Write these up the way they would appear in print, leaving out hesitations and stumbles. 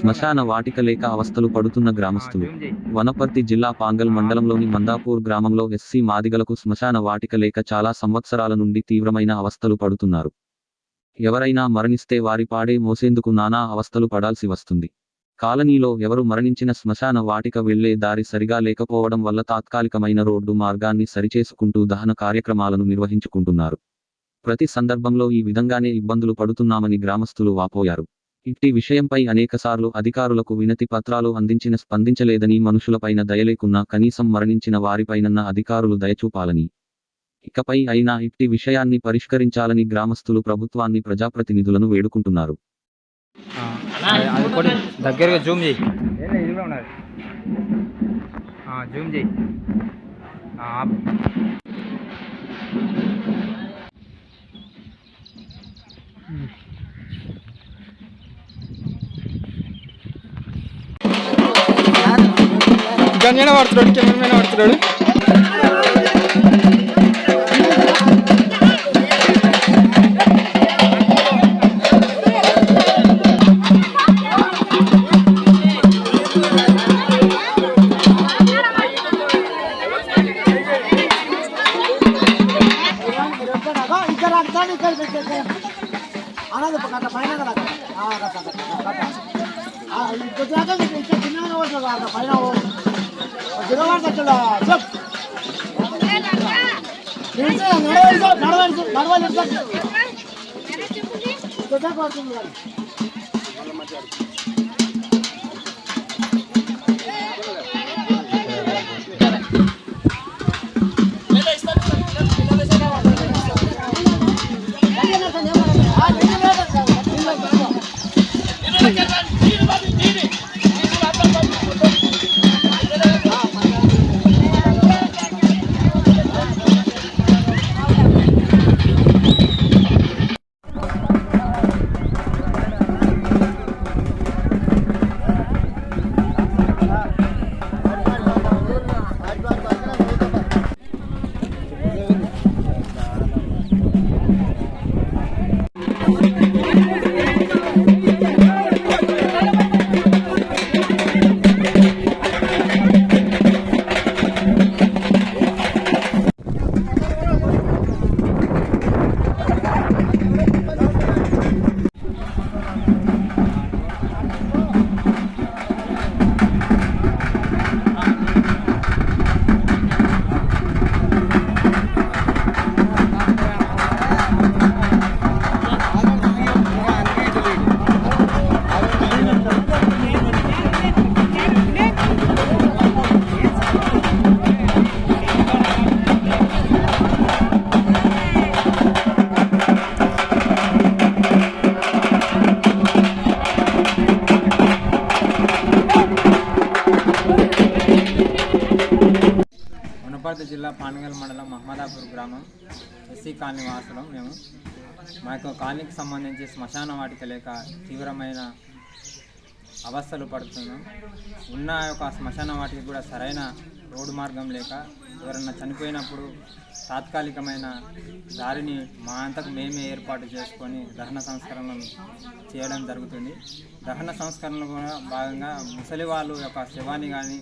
శ్మశాన వాటిక లేక అవస్థలు పడుతున్న గ్రామస్తులు. వనపర్తి జిల్లా పాంగల్ మండలంలోని మందాపూర్ గ్రామంలో ఎస్సీ మాదిగలకు శ్మశాన వాటిక లేక చాలా సంవత్సరాల నుండి తీవ్రమైన అవస్థలు పడుతున్నారు. ఎవరైనా మరణిస్తే వారి పాడే మోసేందుకు నానా అవస్థలు పడాల్సి వస్తుంది. కాలనీలో ఎవరు మరణించిన శ్మశాన వాటిక వెళ్లే దారి సరిగా లేకపోవడం వల్ల తాత్కాలికమైన రోడ్డు మార్గాన్ని సరిచేసుకుంటూ దహన కార్యక్రమాలను నిర్వహించుకుంటున్నారు. ప్రతి సందర్భంలో ఈ విధంగానే ఇబ్బందులు పడుతున్నామని గ్రామస్తులు వాపోయారు. ఇట్టి విషయంపై అనేకసార్లు అధికారులకు వినతి పత్రాలు అందించిన స్పందించలేదని, మనుషులపైన దయలేకున్నా కనీసం మరణించిన వారిపైనన్న అధికారులు దయచూపాలని, ఇకపై అయినా ఇట్టి విషయాన్ని పరిష్కరించాలని గ్రామస్తులు ప్రభుత్వాన్ని, ప్రజాప్రతినిధులను వేడుకుంటున్నారు. దగ్గరగా జూమ్ చేయి, జూమ్ చేయి. గన్యన పడుతున్నాడు, కెమెరామెన్ పడుతున్నాడు. వనపర్తి జిల్లా పాంగల్ మండలం మహమ్మదాపూర్ గ్రామం ఎస్సీ కాలనీ వాసులం. మేము మా యొక్క కాలనీకి సంబంధించి శ్మశాన వాటిక లేక తీవ్రమైన అవస్థలు పడుతున్నాం. ఉన్న యొక్క శ్మశాన వాటికి కూడా సరైన రోడ్డు మార్గం లేక ఎవరన్నా చనిపోయినప్పుడు తాత్కాలికమైన దారిని మా అంతకు మేమే ఏర్పాటు చేసుకొని దహన సంస్కరణలు చేయడం జరుగుతుంది. దహన సంస్కరణలో కూడా భాగంగా ముసలి వాళ్ళు యొక్క శవాన్ని కానీ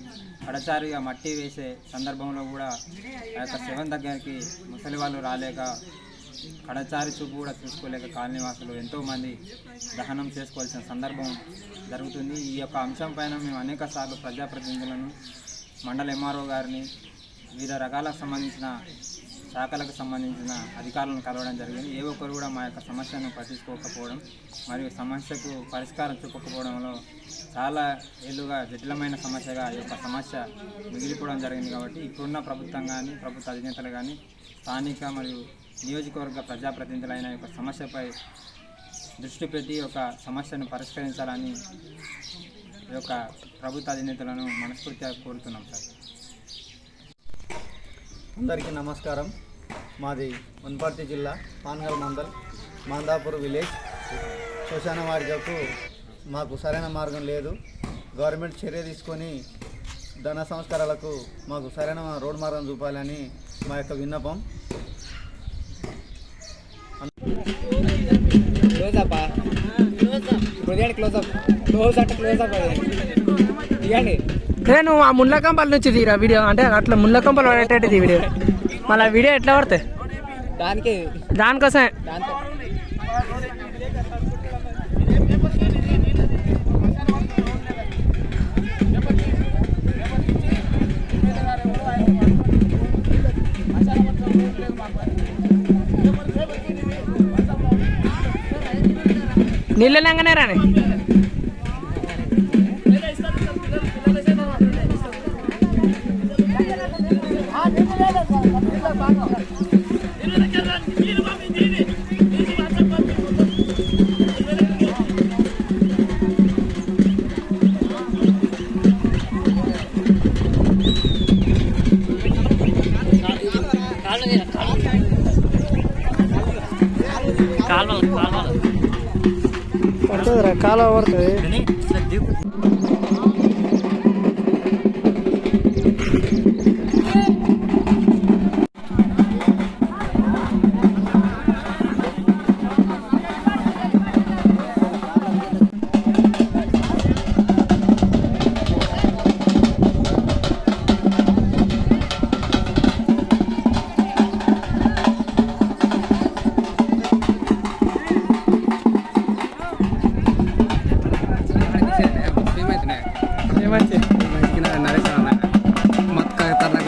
కడచారిగా మట్టి వేసే సందర్భంలో కూడా ఆ యొక్క శవం దగ్గరికి ముసలి వాళ్ళు రాలేక, కడచారి చూపు కూడా చూసుకోలేక కాలనీవాసులు ఎంతోమంది దహనం చేసుకోవాల్సిన సందర్భం జరుగుతుంది. ఈ యొక్క అంశం పైన మేము అనేక సార్లు ప్రజాప్రతినిధులను, మండల ఎంఆర్ఓ గారిని, వివిధ రకాలకు సంబంధించిన శాఖలకు సంబంధించిన అధికారులను కలవడం జరిగింది. ఏ ఒక్కరు కూడా మా యొక్క సమస్యను పట్టించుకోకపోవడం మరియు సమస్యకు పరిష్కారం చూపకపోవడంలో చాలా ఏళ్ళుగా జటిలమైన సమస్యగా ఈ యొక్క సమస్య మిగిలిపోవడం జరిగింది. కాబట్టి ఇప్పుడున్న ప్రభుత్వం కానీ, ప్రభుత్వ అధినేతలు కానీ, స్థానిక మరియు నియోజకవర్గ ప్రజాప్రతినిధులైన యొక్క సమస్యపై దృష్టి పెట్టి ఒక సమస్యను పరిష్కరించాలని ఈ యొక్క ప్రభుత్వ అధినేతలను మనస్ఫూర్తిగా కోరుతున్నాం సార్. అందరికీ నమస్కారం. మాది వనపర్తి జిల్లా పాంగల్ మండల్ మందాపూర్ విలేజ్. శ్మశాన వాటికకు మాకు సరైన మార్గం లేదు. గవర్నమెంట్ చర్య తీసుకొని ధన సంస్కారాలకు మాకు సరైన రోడ్ మార్గం చూపాలని మా యొక్క విన్నపం. రోజా నువ్వు ఆ ముళ్ళకంపల నుంచి తీరా వీడియో, అంటే అట్లా ముళ్ళకంపలు పడేటట్టు వీడియో, మళ్ళీ వీడియో ఎట్లా పడతాయి దానికోసమే. నీళ్ళు లేంగానే రాని పడుతుందిరా, కాలువ పడుతుంది.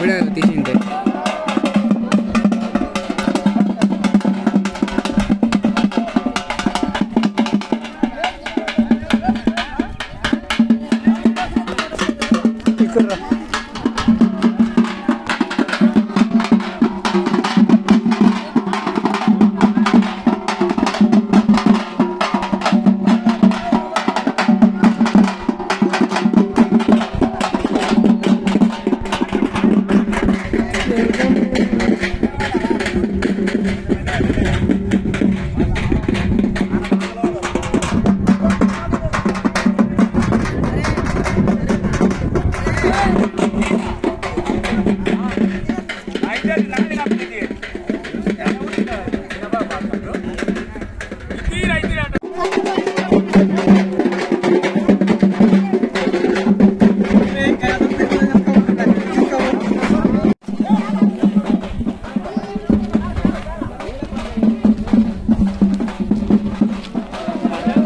Video తీసిండే Ay,